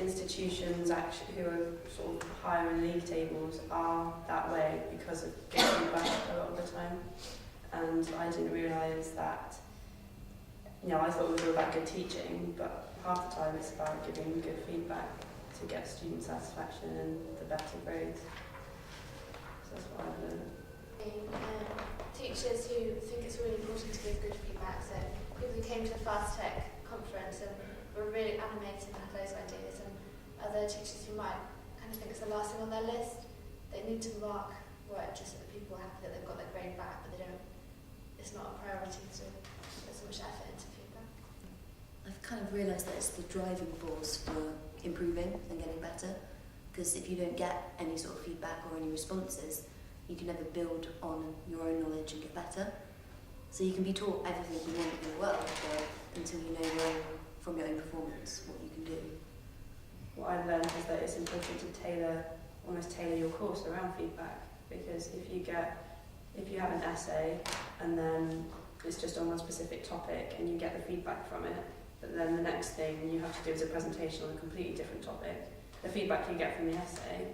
institutions actually who are sort of higher in league tables are that way because of getting feedback a lot of the time. And I didn't realise that, you know, I thought it was all about good teaching, but half the time it's about giving good feedback to get student satisfaction and the better grades. So that's what I've learned. Teachers who think it's really important to give good feedback, so people who came to the FASTECH conference and were really animated and had those ideas, and other teachers who might kind of think it's the last thing on their list. They need to mark work just so that people are happy that they've got their grade back, but they don't. It's not a priority to put so much effort into feedback. I've kind of realised that it's the driving force for improving and getting better, because if you don't get any sort of feedback or any responses, you can never build on your own knowledge and get better. So you can be taught everything you want in the world, but until you know from your own performance what you can do. What I've learned is that it's important to almost tailor your course around feedback, because if you have an essay and then it's just on one specific topic and you get the feedback from it, but then the next thing you have to do is a presentation on a completely different topic, the feedback you get from the essay,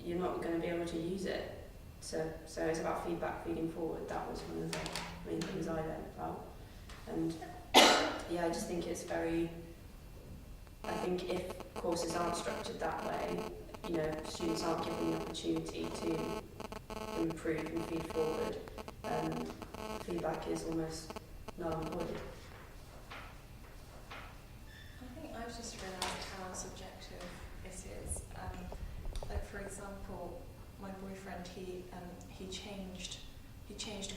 you're not going to be able to use it. So it's about feedback feeding forward. That was one of the main things I learned about. And yeah, I just think it's I think if courses aren't structured that way, you know, students aren't given the opportunity to improve and feed forward, feedback is almost null and void. I think I've just realised how subjective it is. Like for example, my boyfriend, he changed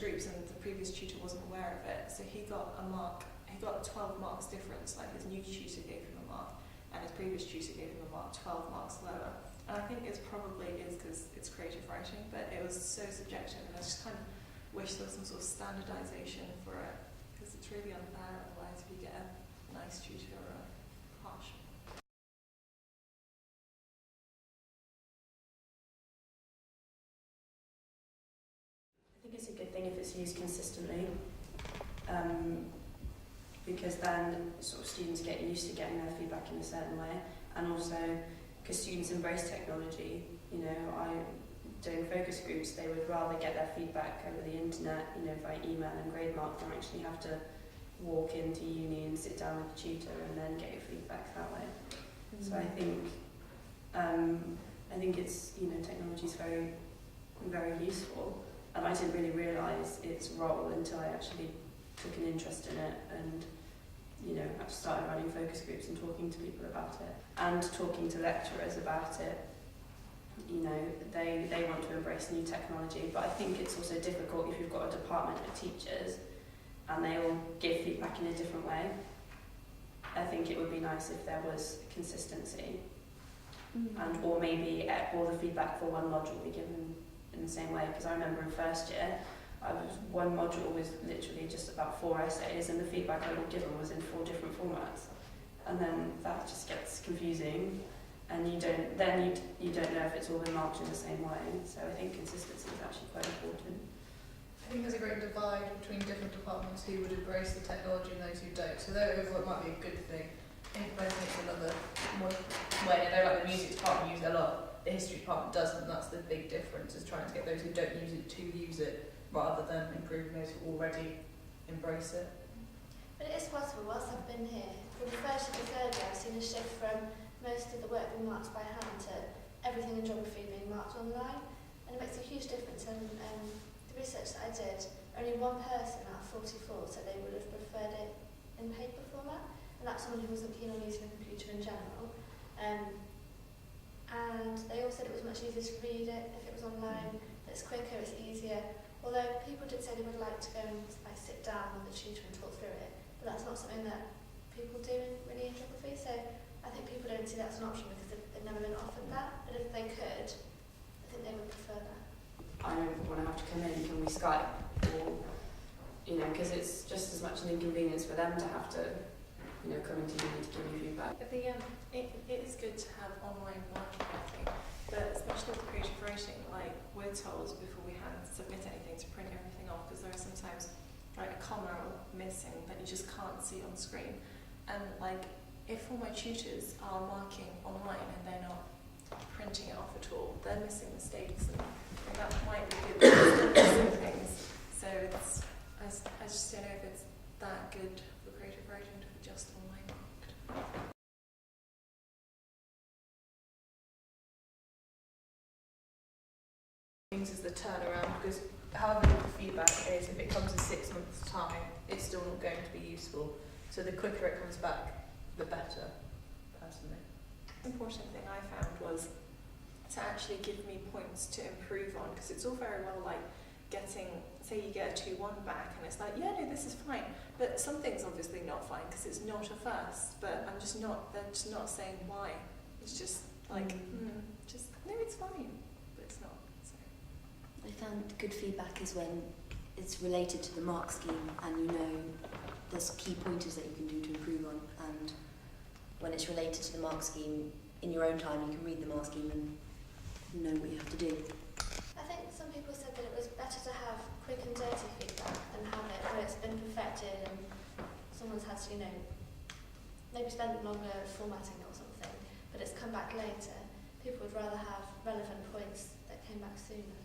groups and the previous tutor wasn't aware of it, so he got a 12 marks difference. Like his new tutor gave him a mark and his previous tutor gave him a mark 12 marks lower. And I think it probably is because it's creative writing, but it was so subjective, and I just kind of wish there was some sort of standardisation for it, because it's really unfair otherwise if you get a nice tutor or a harsh. I think it's a good thing if it's used consistently, because then sort of students get used to getting their feedback in a certain way, and also because students embrace technology. You know, doing focus groups, they would rather get their feedback over the internet, you know, by email and grade mark, than actually have to walk into uni and sit down with a tutor and then get your feedback that way. Mm-hmm. So I think it's, you know, technology is very, very useful, and I didn't really realise its role until I actually took an interest in it and, you know, I started running focus groups and talking to people about it and talking to lecturers about it. You know, they want to embrace new technology, but I think it's also difficult if you've got a department of teachers and they all give feedback in a different way. I think it would be nice if there was consistency, and or maybe all the feedback for one module be given in the same way, because I remember in first year, one module was literally just about 4 essays, and the feedback I got given was in 4 different formats, and then that just gets confusing, and you don't know if it's all been marked in the same way. So I think consistency is actually quite important. I think there's a great divide between different departments who would embrace the technology and those who don't. So though overall it might be a good thing, I think it's another way. I know like the music department use it a lot, the history department doesn't, and that's the big difference, is trying to get those who don't use it to use it, rather than improving those who already embrace it. But it is possible, whilst I've been here, from the first to the third year, I've seen a shift from most of the work being marked by hand to everything in geography being marked online, and it makes a huge difference. And the research that I did, only one person out of 44 said they would have preferred it in paper format, and that's someone who wasn't keen on using a computer in general. And they all said it was much easier to read it if it was online, that it's quicker, it's easier. Although people did say they would like to go and like sit down with the tutor and talk through it, but that's not something that people do really in geography. So I think people don't see that as an option because they've never been offered that. But if they could, I think they would prefer that. I don't want to have to come in, can we Skype? Or, you know, because it's just as much an inconvenience for them to have to, you know, come into uni to give you feedback. It is good to have online working, I think, but especially with creative writing, like we're told before we hand submit anything to print everything off, because there are sometimes like a comma missing that you just can't see on screen, and like if all my tutors are marking online and they're not printing it off at all, they're missing mistakes, and that might be good. They're still missing things. So it's, I just don't know if it's that good for creative writing to be just online marked. Things is the turnaround, because however good the feedback is, if it comes in 6 months' time, it's still not going to be useful. So the quicker it comes back, the better, personally. The important thing I found was to actually give me points to improve on, because it's all very well like getting, say you get a 2-1 back and it's like, yeah, no, this is fine, but something's obviously not fine because it's not a first, but I'm just not, they're just not saying why. It's just like, just, no, it's fine, but it's not. So. I found good feedback is when it's related to the mark scheme and you know there's key pointers that you can do to improve on, and when it's related to the mark scheme, in your own time you can read the mark scheme and know what you have to do. I think some people said that it was better to have quick and dirty feedback than have it where it's been perfected and someone's had to, you know, maybe spend longer formatting it or something, but it's come back later. People would rather have relevant points that came back sooner.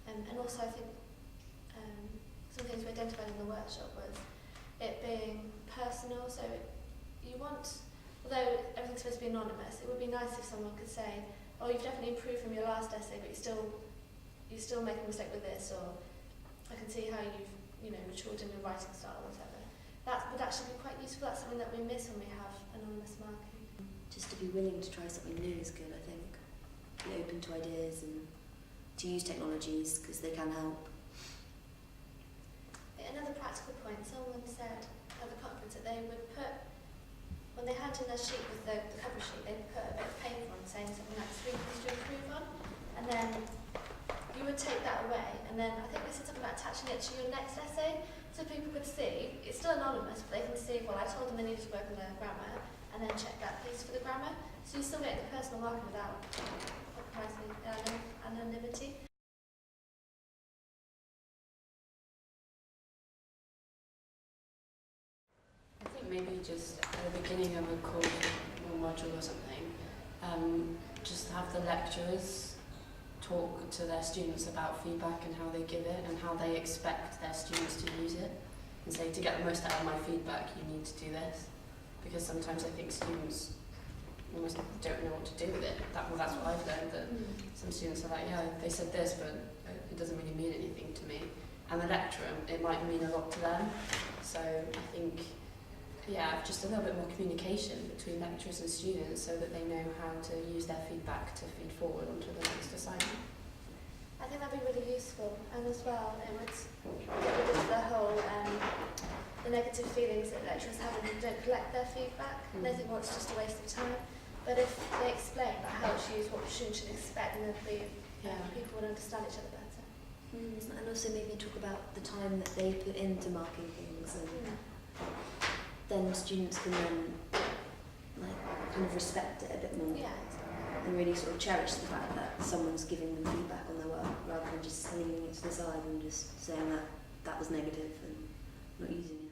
And also I think some things we identified in the workshop was it being personal, so you want, although everything's supposed to be anonymous, it would be nice if someone could say, oh, you've definitely improved from your last essay, but you still make a mistake with this, or I can see how you've, you know, matured in your writing style or whatever. That would actually be quite useful. That's something that we miss when we have anonymous marking. Just to be willing to try something new is good, I think. Be open to ideas and to use technologies because they can help. Another practical point, someone said at the conference that they would put, when they hand in their sheet with the cover sheet, they put a bit of paper on saying something like 3 things to improve on, and then you would take that away, and then I think they said something about attaching it to your next essay, so people could see, it's still anonymous, but they can see, well, I told them they needed to work on their grammar, and then check that piece for the grammar, so you still get the personal marking without compromising anonymity. I think maybe just at the beginning of a course or module or something, just have the lecturers talk to their students about feedback and how they give it and how they expect their students to use it, and say, to get the most out of my feedback you need to do this, because sometimes I think students almost don't know what to do with it. That's what I've learned, that some students are like, yeah, they said this, but it doesn't really mean anything to me, and the lecturer, it might mean a lot to them. So I think, yeah, just a little bit more communication between lecturers and students so that they know how to use their feedback to feed forward onto the next assignment. I think that'd be really useful, and as well it would get rid of the whole the negative feelings that lecturers have when they don't collect their feedback. And they think, well, it's just a waste of time. But if they explain like, how it's used, what students should expect, then people would understand each other better. And also maybe talk about the time that they put into marking things, and then students can then like kind of respect it a bit more. Yeah. And really sort of cherish the fact that someone's giving them feedback on their work rather than just leaving it to the side and just saying that that was negative and not using it.